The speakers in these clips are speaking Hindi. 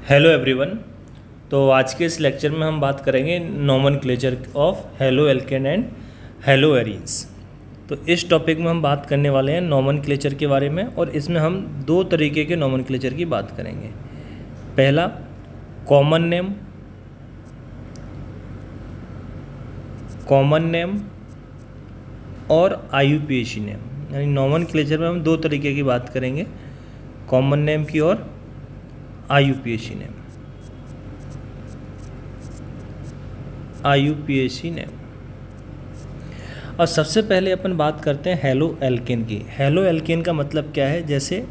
Hello everyone. तो आज के इस लेक्चर में हम बात करेंगे nomenclature of halo alkane and hello arenes. तो इस टॉपिक में हम बात करने वाले हैं नोमेनक्लेचर के बारे में, और इसमें हम दो तरीके के नोमेनक्लेचर की बात करेंगे। पहला कॉमन नेम और IUPAC नेम, यानी नोमेनक्लेचर में हम दो तरीके की बात करेंगे, कॉमन नेम की और IUPAC नेम। और सबसे पहले अपन बात करते हैं हेलो एल्केन की। हेलो एल्केन का मतलब क्या है? जैसे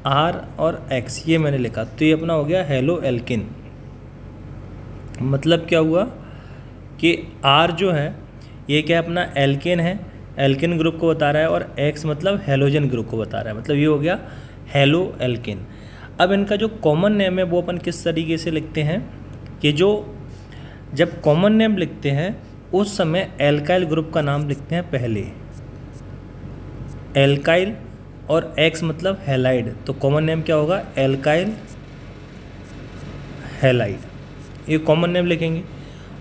R और X ये मैंने लिखा, तो ये अपना हो गया हेलो एल्केन। मतलब क्या हुआ कि R जो है ये क्या अपना एल्केन है, एल्केन ग्रुप को बता रहा है, और X मतलब हेलोजन ग्रुप को बता रहा है, मतलब ये हो गया हेलो एल्केन। अब इनका जो कॉमन नेम है वो अपन किस तरीके से लिखते हैं कि जब कॉमन नेम लिखते हैं उस समय एल्काइल ग्रुप का नाम लिखते हैं पहले, एल्काइल, और X मतलब हैलाइड, तो कॉमन नेम क्या होगा? एल्काइल हैलाइड, ये कॉमन नेम लिखेंगे।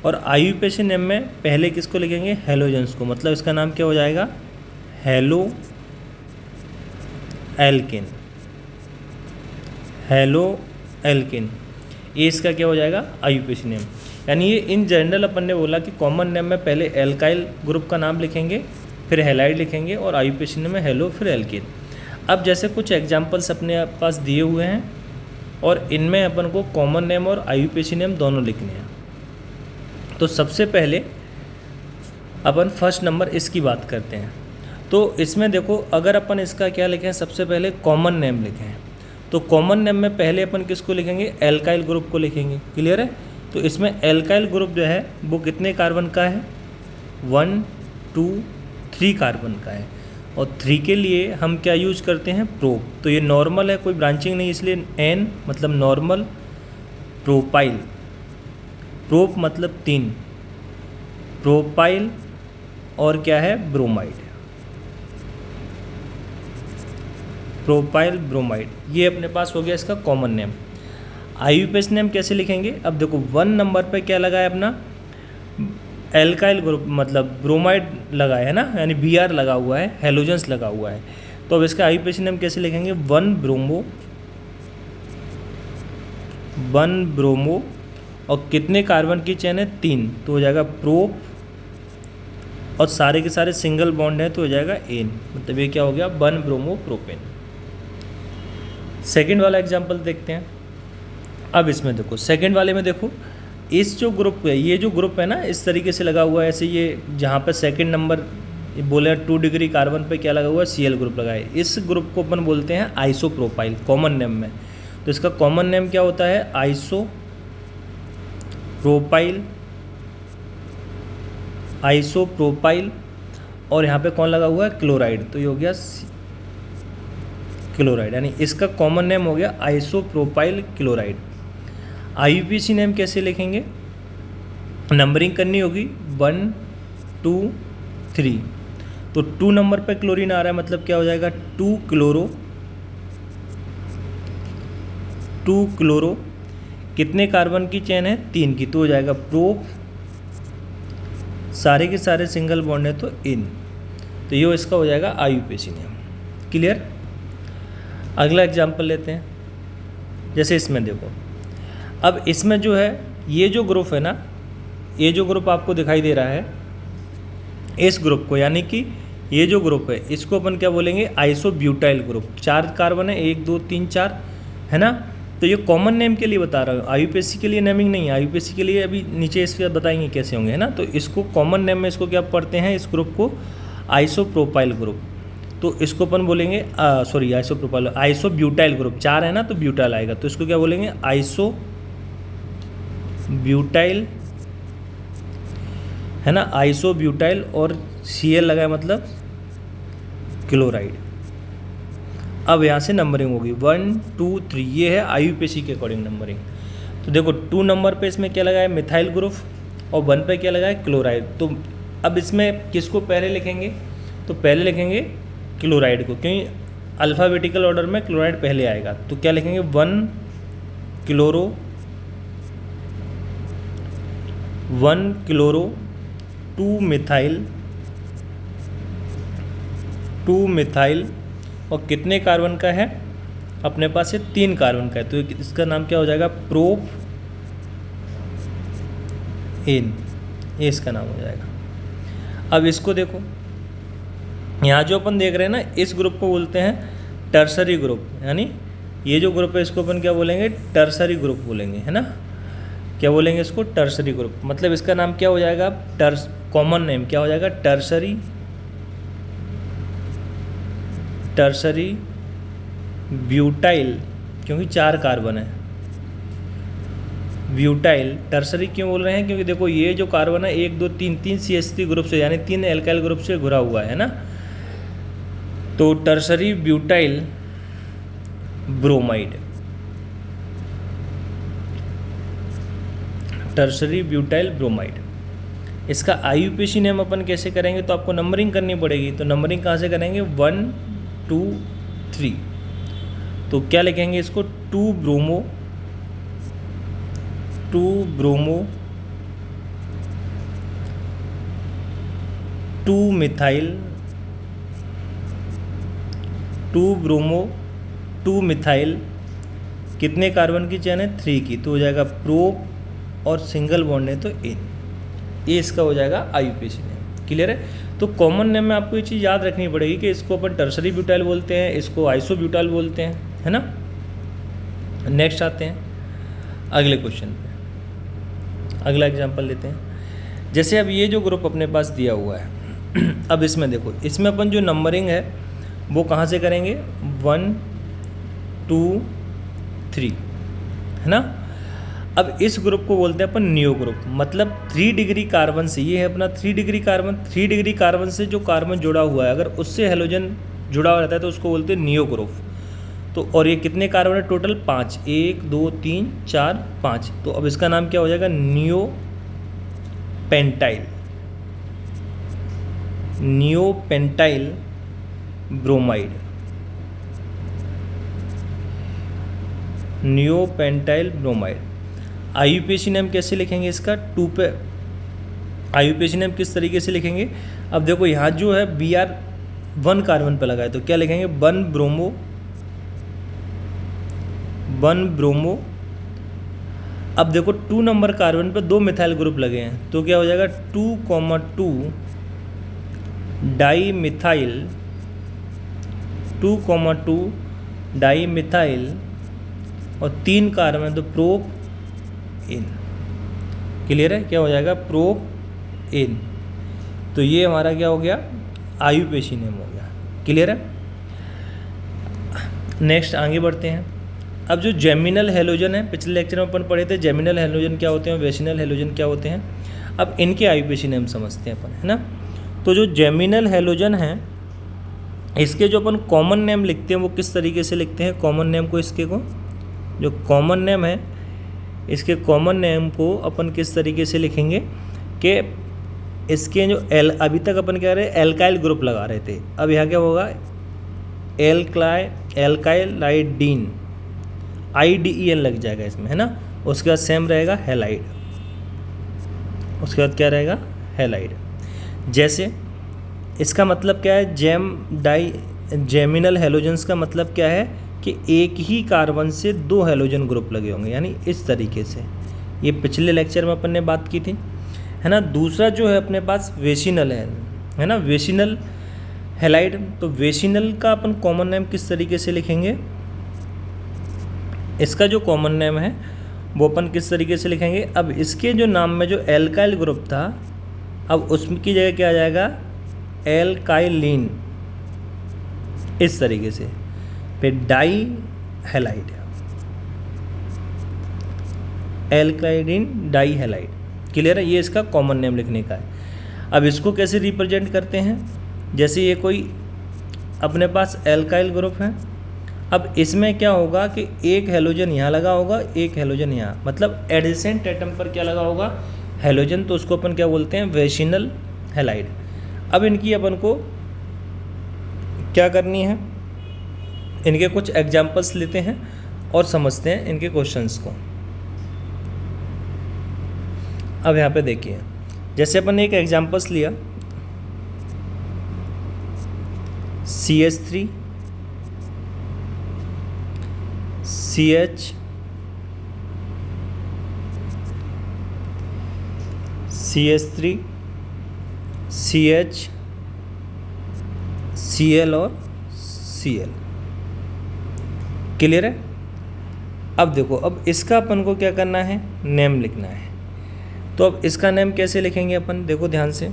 और IUPAC नेम में पहले किसको लिखेंगे? हेलोजेंस को, मतलब इसका नाम क्या हो जाएगा? हेलो एल्केन, हेलो एल्केन, ये इसका क्या हो जाएगा? IUPAC name. यानी ये इन जनरल अपन ने बोला कि कॉमन नेम में पहले एल्काइल ग्रुप का नाम लिखेंगे, फिर हैलाइड लिखेंगे, और IUPAC नेम में हेलो फिर एल्केन। अब जैसे कुछ एग्जांपल्स अपने पास दिए हुए हैं, और इनमें अपन को कॉमन नेम और IUPAC नेम दोनों लिखने हैं। तो सबसे पहले अपन फर्स्ट नंबर इसकी बात करते हैं। तो इसमें देखो, अगर अपन इसका क्या लिखें, सबसे पहले कॉमन नेम लिखें, तो कॉमन नेम में पहले अपन किसको लिखेंगे? एल्काइल ग्रुप को लिखेंगे। क्लियर है? तो इसमें एल्काइल ग्रुप जो है वो कितने कार्बन का है? 1 2 3 कार्बन का है, और 3 के लिए हम क्या यूज करते हैं? प्रोप। तो ये नॉर्मल है, कोई ब्रांचिंग नहीं, इसलिए N मतलब नॉर्मल, प्रोपाइल, प्रोप मतलब 3, प्रोपाइल, और क्या है? ब्रोमाइड, प्रोपाइल ब्रोमाइड, ये अपने पास हो गया इसका कॉमन नेम। IUPAC नेम कैसे लिखेंगे? अब देखो 1 नंबर पे क्या लगा है अपना? एल्काइल ग्रुप मतलब ब्रोमाइड लगा है ना, यानी Br लगा हुआ है, हेलोजेंस लगा हुआ है। तो अब इसका IUPAC नेम कैसे लिखेंगे? 1 ब्रोमो, और कितने कार्बन की चेन है? 3, तो हो जाएगा प्रोप, और सारे के सारे सिंगल बॉन्ड है तो हो जाएगा एन, मतलब ये क्या हो गया? 1 ब्रोमो प्रोपेन। सेकेंड वाला एग्जाम्पल देखते हैं। अब इसमें देखो, सेकेंड वाले में देखो, इस जो ग्रुप है, ये जो ग्रुप है ना, इस तरीके से लगा हुआ है, ऐसे ये जहाँ पे सेकेंड नंबर बोले 2 डिग्री कार्बन पे क्या लगा हुआ है? Cl ग्रुप लगा है। इस ग्रुप को अपन बोलते हैं आइसोप्रोपाइल कॉमन नेम में। तो इसका कॉमन नेम क्या होता है? आइसोप्रोपाइल, और यहाँ पे कौन लगा हुआ है? क्लोराइड, तो ये हो गया क्लोराइड, यानी इसका कॉमन नेम हो गया आइसोप्रोपाइल क्लोराइड। IUPAC नेम कैसे लिखेंगे? नंबरिंग करनी होगी 1 2 3, तो 2 नंबर पे क्लोरीन आ रहा है, मतलब क्या हो जाएगा? 2 क्लोरो, कितने कार्बन की चेन है? 3 की, तो हो जाएगा प्रोप, सारे के सारे सिंगल बॉन्ड है तो इन, तो ये इसका हो जाएगा IUPAC नेम। क्लियर? अगला एग्जाम्पल लेते हैं। जैसे इसमें देखो, अब इसमें जो है ये जो ग्रुप है ना, ये जो ग्रुप आपको दिखाई दे रहा है, इस ग्रुप को, यानी कि ये जो ग्रुप है इसको अपन क्या बोलेंगे? Isobutyl group. 4 कार्बन है, 1 2 3 4, है ना? तो ये कॉमन नेम के लिए बता रहा हूँ, IUPAC के लिए नेमिंग नहीं है। IUPAC के लिए अभी नीचे इसके बताएंगे कैसे होंगे, है ना? तो इसको कॉमन नेम में इसको क्या पढ़ते हैं? इस ग्रुप को आइसोप्रोपाइल ग्रुप। तो इसको अपन बोलेंगे आइसोप्रोपाइल, आइसोब्यूटाइल ग्रुप, 4 है ना, तो ब्यूटाइल आएगा, तो इसको क्या बोलेंगे? आइसोब्यूटाइल, है ना? आइसोब्यूटाइल, और Cl लगा है मतलब क्लोराइड। अब यहाँ से नंबरिंग होगी 1 2 3, ये है IUPAC के अकॉर्डिंग नंबरिंग। तो देखो 2 नंबर पे इसमें क्या लगा है? मिथाइल ग्रुप, और 1 पे क्या लगा है? क्लोराइड। तो अब इसमें किसको पहले लिखेंगे? तो पहले लिखेंगे क्लोराइड को, क्योंकि अल्फ़ाबेटिकल ऑर्डर में क्लोराइड पहले आएगा। तो क्या लिखेंगे? 1 क्लोरो 1 क्लोरो 2 मिथाइल और कितने कार्बन का है अपने पास? ये 3 कार्बन का है, तो इसका नाम क्या हो जाएगा? प्रोपेन, ये इसका नाम हो जाएगा। अब इसको देखो, यहाँ जो अपन देख रहे हैं ना, इस ग्रुप को बोलते हैं टर्सरी ग्रुप, यानी ये जो ग्रुप है इसको अपन क्या बोलेंगे? टर्सरी ग्रुप बोलेंगे, है ना। क्या बोलेंगे इसको? Tertiary group. मतलब इसका नाम क्या हो जाएगा? कॉमन नेम क्या हो जाएगा? टर्सरी ब्यूटाइल, क्योंकि 4 कार्बन है। ब्यूटाइल टर्सरी क्यों बोल रहे हैं? क्योंकि देखो ये जो कार्बन है 1 2 3 CH3 ग्रुप से, यानी 3 एल्काइल ग्रुप से घुरा हुआ है ना। तो tertiary butyl bromide, tertiary butyl bromide. इसका IUPAC नेम अपन कैसे करेंगे? तो आपको नंबरिंग करनी पड़ेगी। तो नंबरिंग कहाँ से करेंगे? 1 2 3। तो क्या लिखेंगे इसको? 2 ब्रोमो 2 मिथाइल 2 ब्रोमो 2 मिथाइल, कितने कार्बन की चेन है? 3 की, तो हो जाएगा प्रोप, और सिंगल बॉन्ड है तो इन। ये इसका हो जाएगा IUPAC नेम। क्लियर है? तो कॉमन नेम में आपको ये चीज़ याद रखनी पड़ेगी कि इसको अपन टर्सरी ब्यूटाइल बोलते हैं, इसको आइसोब्यूटाइल बोलते हैं, है ना। नेक्स्ट आते हैं अगले क्वेश्चन पे, अगला एग्जांपल लेते हैं। जैसे अब ये जो ग्रुप अपने पास दिया हुआ है अब इसमें देखो, इसमें अपन जो नंबरिंग है वो कहाँ से करेंगे? 1 2 3, है ना। अब इस ग्रुप को बोलते हैं अपन नियो ग्रुप, मतलब 3 डिग्री कार्बन से, ये है अपना 3 डिग्री कार्बन। 3 डिग्री कार्बन से जो कार्बन जुड़ा हुआ है, अगर उससे हेलोजन जुड़ा हुआ रहता है तो उसको बोलते हैं नियो ग्रुप। तो और ये कितने कार्बन है टोटल? 5, 1 2 3 4 5। तो अब इसका नाम क्या हो जाएगा? Neo pentyl bromide, neo pentyl bromide. IUPAC name कैसे लिखेंगे इसका? 2 पे IUPAC नेम किस तरीके से लिखेंगे? अब देखो यहाँ जो है Br 1 कार्बन पे लगा है, तो क्या लिखेंगे? 1 ब्रोमो। अब देखो 2 नंबर कार्बन पे 2 मिथाइल ग्रुप लगे हैं, तो क्या हो जाएगा? 2,2 डाई मिथाइल और 3 कार्बन, तो प्रोप इन। क्लियर है? क्या हो जाएगा? प्रोप इन। तो ये हमारा क्या हो गया? IUPAC नेम हो गया। क्लियर है? नेक्स्ट आगे बढ़ते हैं। अब जो जेमिनल हेलोजन है, पिछले लेक्चर में अपन पढ़े थे जेमिनल हेलोजन क्या होते हैं, वेसिनल हेलोजन क्या होते हैं। अब इनके IUPAC नेम समझते हैं अपन, है ना। तो जो जेमिनल हेलोजन है, इसके जो अपन कॉमन नेम लिखते हैं वो किस तरीके से लिखते हैं? कॉमन नेम को, इसके को जो कॉमन नेम है, इसके कॉमन नेम को अपन किस तरीके से लिखेंगे कि इसके जो अभी तक अपन क्या रहे, एल्काइल ग्रुप लगा रहे थे, अब यहाँ क्या होगा? एल्काइलाइडीन, IDEN लग जाएगा इसमें, है ना। उसके बाद सेम रहेगा हैलाइड, उसके बाद क्या रहेगा? हैलाइड। जैसे इसका मतलब क्या है? जेमिनल हेलोजन्स का मतलब क्या है कि एक ही कार्बन से 2 हेलोजन ग्रुप लगे होंगे, यानी इस तरीके से। ये पिछले लेक्चर में अपन ने बात की थी, है ना। दूसरा जो है अपने पास वेसिनल है ना, वेसिनल हैलाइड। तो वेसिनल का अपन कॉमन नेम किस तरीके से लिखेंगे? इसका जो कॉमन नेम है वो अपन किस तरीके से लिखेंगे? अब इसके जो नाम में जो एल्काइल ग्रुप था, अब उसकी जगह क्या आ जाएगा? एल्काइलिन, इस तरीके से। फिर di halide, alkylene di halide. Clear है? ये इसका कॉमन नेम लिखने का है। अब इसको कैसे रिप्रेजेंट करते हैं? जैसे ये कोई अपने पास एल्काइल ग्रुप है, अब इसमें क्या होगा कि एक हेलोजन यहाँ लगा होगा, एक हेलोजन यहाँ, मतलब एडिसेंट एटम पर क्या लगा होगा? हेलोजन। तो उसको अपन क्या बोलते हैं? वेसिनल हैलाइड। अब इनकी अपन को क्या करनी है? इनके कुछ एग्जाम्पल्स लेते हैं और समझते हैं इनके क्वेश्चंस को। अब यहाँ पे देखिए, जैसे अपन ने एक एग्जाम्पल्स लिया CH3 CH CH3 CH Cl और Cl। क्लियर है? अब देखो, अब इसका अपन को क्या करना है, नेम लिखना है। तो अब इसका नेम कैसे लिखेंगे अपन, देखो ध्यान से।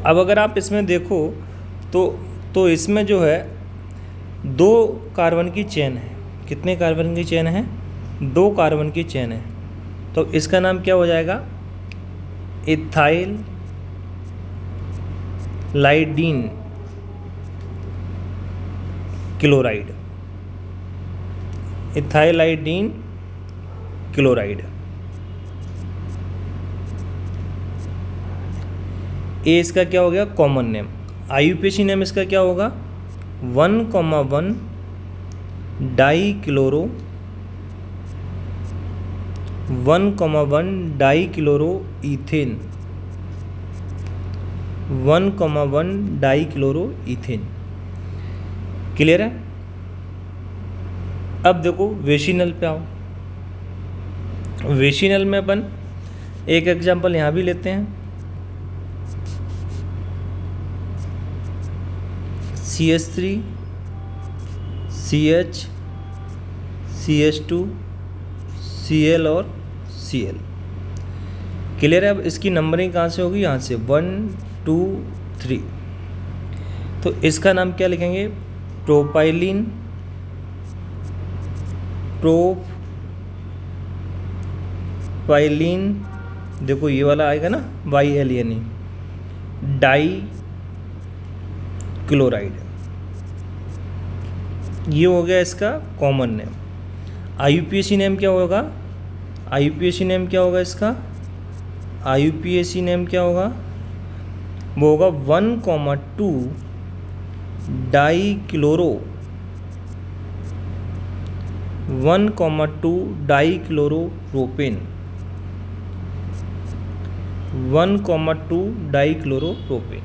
अब अगर आप इसमें देखो तो इसमें जो है 2 कार्बन की चेन है। कितने कार्बन की चेन है? 2 कार्बन की चेन है। तो इसका नाम क्या हो जाएगा, इथाइल लाइडीन क्लोराइड। इथाइलाइडीन क्लोराइड। ये इसका क्या हो गया, कॉमन नेम। IUPAC नेम इसका क्या होगा, 1,1 die chloro 1,1 die chloro ethane 1,1 die chloro ethane. Clear है? अब देखो वेशिनल पे आओ। वेशिनल में अपन एक एग्जांपल यहाँ भी लेते हैं, CH3 CH CH2 Cl और Cl। क्लियर है? अब इसकी नंबरिंग कहाँ से होगी, यहाँ से 1 2 3। तो इसका नाम क्या लिखेंगे, प्रोपाइलिन प्रोपाइलिन, देखो ये वाला आएगा ना YLNE, डाई क्लोराइड। ये हो गया इसका कॉमन नेम। IUPAC नेम क्या होगा, IUPAC नेम क्या होगा इसका, IUPAC नेम क्या होगा, वो होगा 1,2 die chloro 1,2 die chloro propane 1,2 die chloro propane.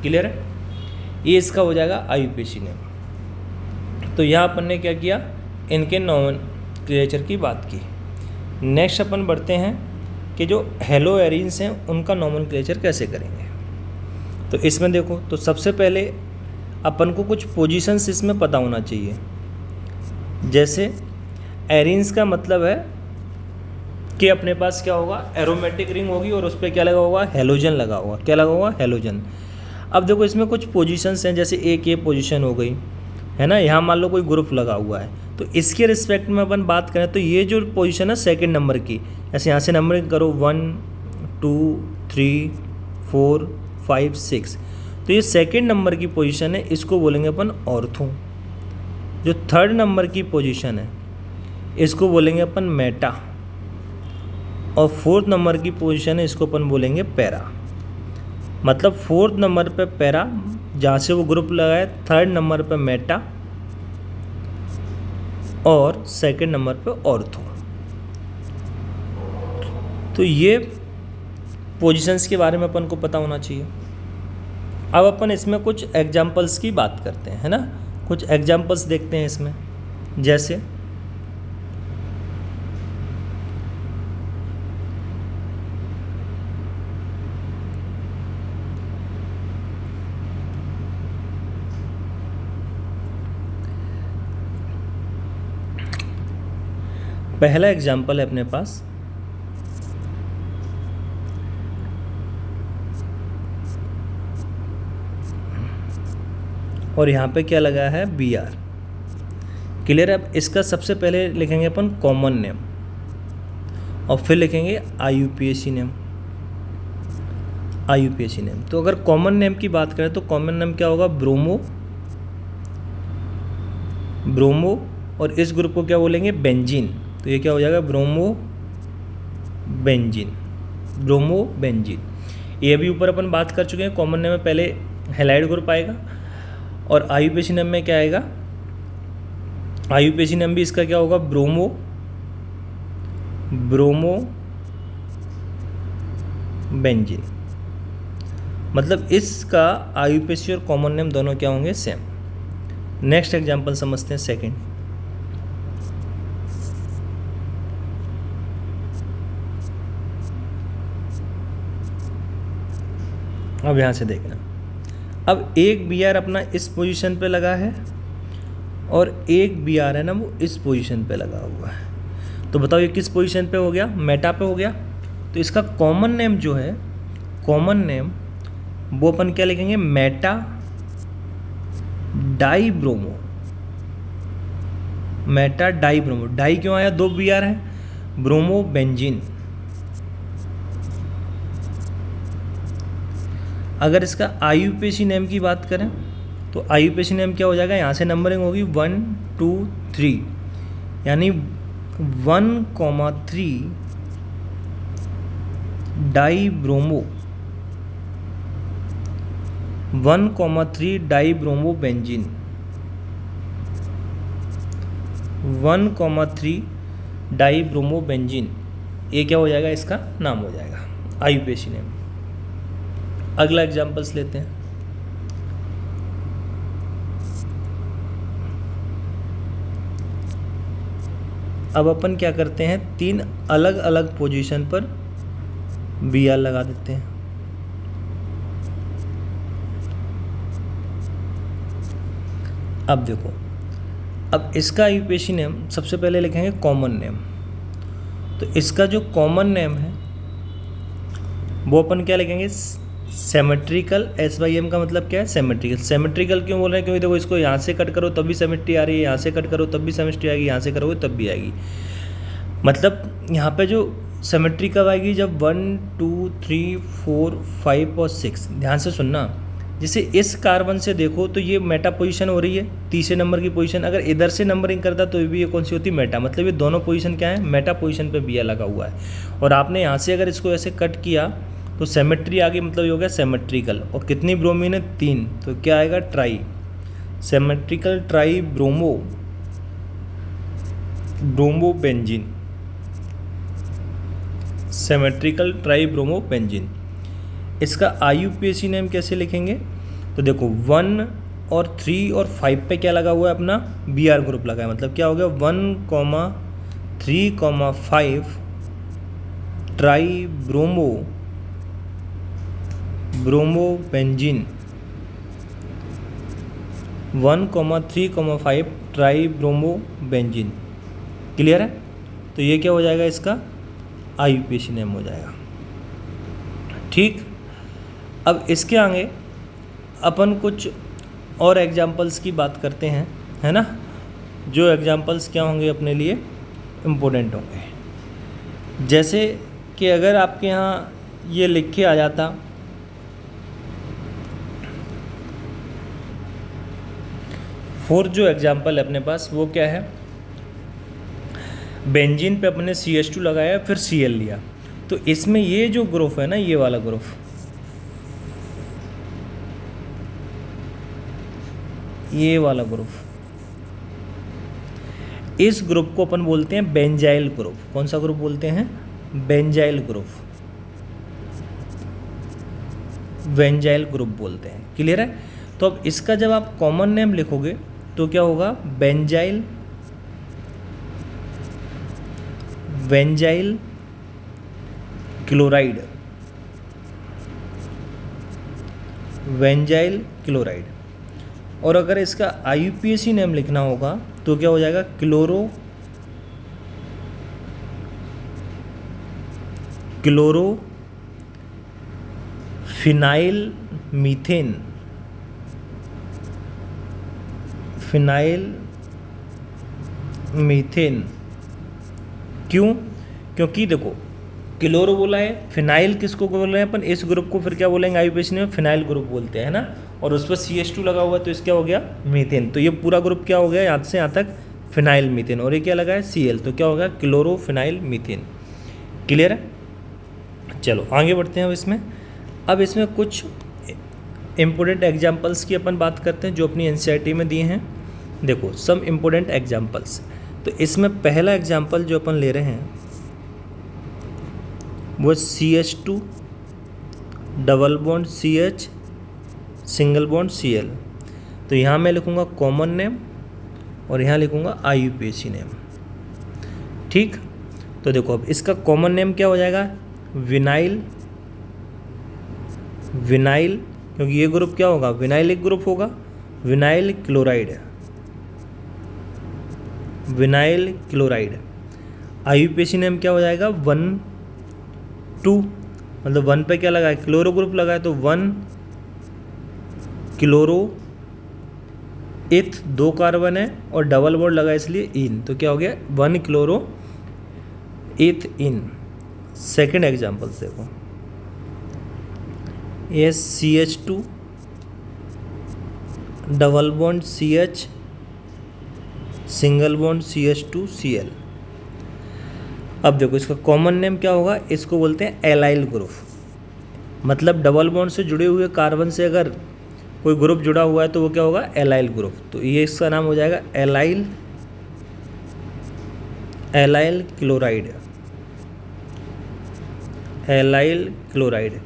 Clear है? ये इसका हो जाएगा IUPAC नेम। तो यहाँ अपन ने क्या किया, इनके नॉमेनक्लेचर की बात की। नेक्स्ट अपन बढ़ते हैं कि जो हेलो एरिन्स हैं उनका नॉमेनक्लेचर कैसे करेंगे। तो इसमें देखो, तो सबसे पहले अपन को कुछ पोजीशंस इसमें पता होना चाहिए। जैसे एरिन्स का मतलब है कि अपने पास क्या होगा, एरोमेटिक रिंग होगी और उस पर क्या लगा होगा, हेलोजन लगा होगा। क्या लगा होगा, हेलोजन। अब देखो इसमें कुछ पोजीशंस हैं, जैसे एक ये पोजीशन हो गई है ना, यहाँ मान लो कोई ग्रुप लगा हुआ है, तो इसके रिस्पेक्ट में अपन बात करें तो ये जो पोजीशन है सेकंड नंबर की, ऐसे यहाँ से नंबरिंग करो 1 2 3 4 5 6, तो ये सेकंड नंबर की पोजीशन है, इसको बोलेंगे अपन ऑर्थो। जो थर्ड नंबर की पोजीशन है इसको बोलेंगे अपन मेटा, और फोर्थ नंबर की पोजीशन है इसको अपन बोलेंगे पैरा। मतलब फोर्थ नंबर पे पैरा जहाँ से वो ग्रुप लगाए, थर्ड नंबर पे मेटा और सेकंड नंबर पे ऑर्थो। तो ये पोजीशंस के बारे में अपन को पता होना चाहिए। अब अपन इसमें कुछ एग्जाम्पल्स की बात करते हैं, है ना। कुछ एग्जाम्पल्स देखते हैं इसमें, जैसे पहला एग्जाम्पल है अपने पास, और यहाँ पे क्या लगा है, Br। क्लियर है? अब इसका सबसे पहले लिखेंगे अपन कॉमन नेम और फिर लिखेंगे IUPAC नेम। IUPAC name. तो अगर कॉमन नेम की बात करें तो कॉमन नेम क्या होगा, ब्रोमो, और इस ग्रुप को क्या बोलेंगे, बेंजीन। तो ये क्या हो जाएगा, ब्रोमो बेंजीन। ये भी ऊपर अपन बात कर चुके हैं। कॉमन नेम में पहले हैलाइड ग्रुप आएगा और IUPAC नेम में क्या आएगा, IUPAC नेम भी इसका क्या होगा, ब्रोमो बेंजीन। मतलब इसका आईयूपीएसी और कॉमन नेम दोनों क्या होंगे? सेम। नेक्स्ट एग्जांपल समझते हैं, सेकंड। अब यहाँ से देखना, अब एक बी आर अपना इस पोजीशन पे लगा है और एक बी आर है ना वो इस पोजीशन पे लगा हुआ है। तो बताओ ये किस पोजीशन पे हो गया? मेटा पे हो गया। तो इसका कॉमन नेम जो है, कॉमन नेम वो अपन क्या लिखेंगे? Meta di bromo. Meta di bromo. Di क्यों आया? 2 बी आर है। Bromo benzene. अगर इसका आईयूपीएसी नेम की बात करें तो आईयूपीएसी नेम क्या हो जाएगा? यहाँ से नंबरिंग होगी 1 2 3, यानी 1,3 die bromo, 1,3 die bromo benzene, 1,3 die bromo benzene. ये क्या हो जाएगा? इसका नाम हो जाएगा आईयूपीएसी नेम। अगला एग्जांपल्स लेते हैं। अब अपन क्या करते हैं, 3 अलग अलग पोजीशन पर बी आर लगा देते हैं। अब देखो, अब इसका आईयूपीएसी नेम सबसे पहले लिखेंगे कॉमन नेम। तो इसका जो कॉमन नेम है वो अपन क्या लिखेंगे? सिमेट्रिकल। SYM का मतलब क्या है? सिमेट्रिकल। सिमेट्रिकल क्यों बोल रहे हैं? क्योंकि देखो इसको यहाँ से कट करो तब भी सिमेट्री आ रही है, यहाँ से कट करो तब भी सिमेट्री आएगी, यहाँ से करोगे तब भी आएगी। मतलब यहाँ पे जो सिमेट्री कब आएगी? जब 1 2 3 4 5 और 6। ध्यान से सुनना, जैसे इस कार्बन से देखो तो ये मेटा पोजीशन हो रही है, तीसरे नंबर की पोजीशन। अगर इधर से नंबरिंग करता तो भी ये कौन सी होती? मेटा। मतलब ये दोनों पोजीशन क्या है? मेटा पोजीशन पे बी लगा हुआ है। और आपने यहाँ से अगर इसको ऐसे कट किया तो सिमेट्री आ गई, मतलब ये हो गया सिमेट्रिकल। और कितनी ब्रोमीन है? 3। तो क्या आएगा? Try. Symmetrical try bromo, bromo benzene. Symmetrical try bromo benzene. इसका आईयूपीएसी नेम कैसे लिखेंगे? तो देखो 1 और 3 और 5 पे क्या लगा हुआ है? अपना बी आर ग्रुप लगा है। मतलब क्या हो गया? 1,3,5 try bromo, bromo benzene. 1,3,5 try bromo benzene. Clear है? तो ये क्या हो जाएगा? इसका आईयूपीएसी नेम हो जाएगा। ठीक। अब इसके आगे अपन कुछ और एग्जाम्पल्स की बात करते हैं, है ना? जो एग्जाम्पल्स क्या होंगे अपने लिए इम्पोर्टेंट होंगे। जैसे कि अगर आपके यहाँ ये लिख के आ जाता, फोर्थ जो एग्जाम्पल है अपने पास वो क्या है? बेंजीन पे अपने CH2 लगाया फिर Cl लिया। तो इसमें ये जो ग्रुप है ना, ये वाला ग्रुप, ये वाला ग्रुप, इस ग्रुप को अपन बोलते हैं बेंजाइल ग्रुप। कौन सा ग्रुप बोलते हैं? Benzyl group. बेंजाइल ग्रुप बोलते हैं। क्लियर है? तो अब इसका जब आप कॉमन नेम लिखोगे तो क्या होगा? Benzyl, benzyl chloride, benzyl chloride. और अगर इसका आईयूपीएसी नेम लिखना होगा तो क्या हो जाएगा? Chloro phenyl methane, phenyl methane. क्यों? क्योंकि देखो क्लोरो बोला है, फिनाइल किसको बोल रहे हैं अपन? इस ग्रुप को फिर क्या बोलेंगे आईयूपीएसी में? फिनाइल ग्रुप बोलते हैं, है ना? और उस पर CH2 लगा हुआ है तो इसका हो गया मीथेन। तो ये पूरा ग्रुप क्या हो गया? यहाँ से यहाँ तक फिनाइल मीथेन। और ये क्या लगा है? Cl। तो क्या होगा? Chloro phenyl methane. क्लियर है? चलो आगे बढ़ते हैं। अब इसमें कुछ इम्पोर्टेंट एग्जाम्पल्स की अपन बात करते हैं जो अपनी एनसीईआरटी में दिए हैं। देखो सम इम्पोर्टेंट एग्जाम्पल्स। तो इसमें पहला एग्जाम्पल जो अपन ले रहे हैं वो CH2 double bond CH, single bond Cl। तो यहाँ मैं लिखूँगा कॉमन नेम और यहाँ लिखूँगा IUPAC नेम। ठीक, तो देखो अब इसका कॉमन नेम क्या हो जाएगा, विनाइल, विनाइल, क्योंकि ये ग्रुप क्या होगा, विनाइल एक ग्रुप होगा, vinyl chloride, vinyl chloride. IUPAC name क्या हो जाएगा, 1 2, मतलब 1 पे क्या लगा है, क्लोरो ग्रुप लगा है, तो 1 क्लोरो इथ, 2 कार्बन है और डबल बॉन्ड लगा है इसलिए इन, तो क्या हो गया 1 क्लोरो इथ इन। सेकेंड एग्जाम्पल देखो, ये CH2 double bond CH, single bond CH2 Cl। अब देखो इसका कॉमन नेम क्या होगा, इसको बोलते हैं एलाइल ग्रुप, मतलब डबल बॉन्ड से जुड़े हुए कार्बन से अगर कोई ग्रुप जुड़ा हुआ है तो वो क्या होगा, एलाइल ग्रुप। तो ये इसका नाम हो जाएगा allyl, allyl chloride, allyl chloride.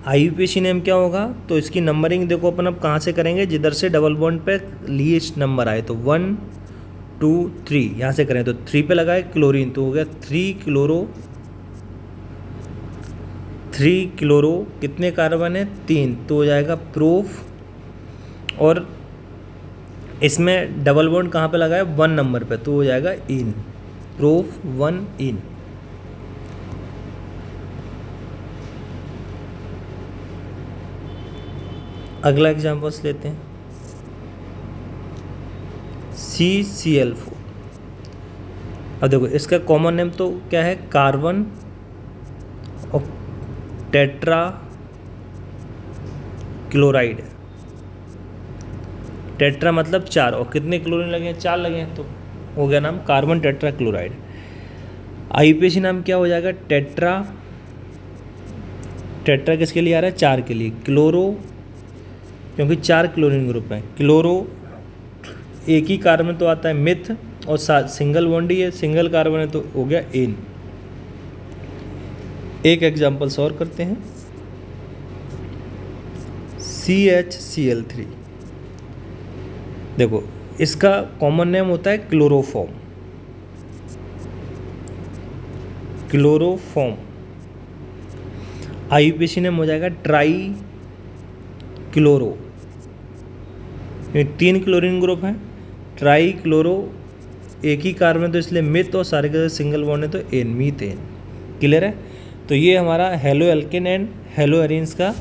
IUPAC name क्या होगा, तो इसकी नंबरिंग देखो अपन अब कहाँ से करेंगे, जिधर से डबल बॉन्ड पे लीस्ट नंबर आए, तो 1 2 3 यहाँ से करें, तो 3 पे लगाए क्लोरीन, तो हो गया 3 क्लोरो, कितने कार्बन है 3, तो हो जाएगा प्रूफ। और इसमें डबल बॉन्ड कहाँ पे लगा है, 1 नंबर पे, तो हो जाएगा इन, प्रूफ 1 इन। अगला एग्जाम्पल्स लेते हैं, CCl4। अब देखो इसका कॉमन नेम तो क्या है, कार्बन और टेट्रा क्लोराइड, टेट्रा मतलब 4, और कितने क्लोरीन लगे हैं, 4 लगे हैं, तो हो गया नाम कार्बन टेट्रा क्लोराइड। IUPAC नाम क्या हो जाएगा, टेट्रा, टेट्रा किसके लिए आ रहा है, 4 के लिए, क्लोरो, क्योंकि 4 क्लोरीन ग्रुप हैं, क्लोरो एक ही कार्बन तो आता है मिथ, और सिंगल बॉन्ड ही है, सिंगल कार्बन है, तो हो गया इन। एक एग्जाम्पल्स और करते हैं, CHCl3। देखो इसका कॉमन नेम होता है क्लोरोफॉर्म, क्लोरोफॉर्म। IUPAC नेम हो जाएगा ट्राई क्लोरो, 3 क्लोरीन ग्रुप हैं, ट्राई क्लोरो, एक ही कार्बन तो इसलिए मिथ, और सारे के सिंगल बॉन्ड है तो एन, मीथेन। क्लियर है, तो ये हमारा halo alkane and hello arenes का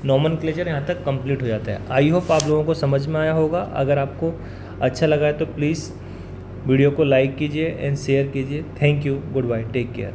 नॉमेनक्लेचर यहाँ तक कंप्लीट हो जाता है। आई होप आप लोगों को समझ में आया होगा। अगर आपको अच्छा लगा है तो प्लीज़ वीडियो को लाइक कीजिए एंड शेयर कीजिए। Thank you, good bye, take care.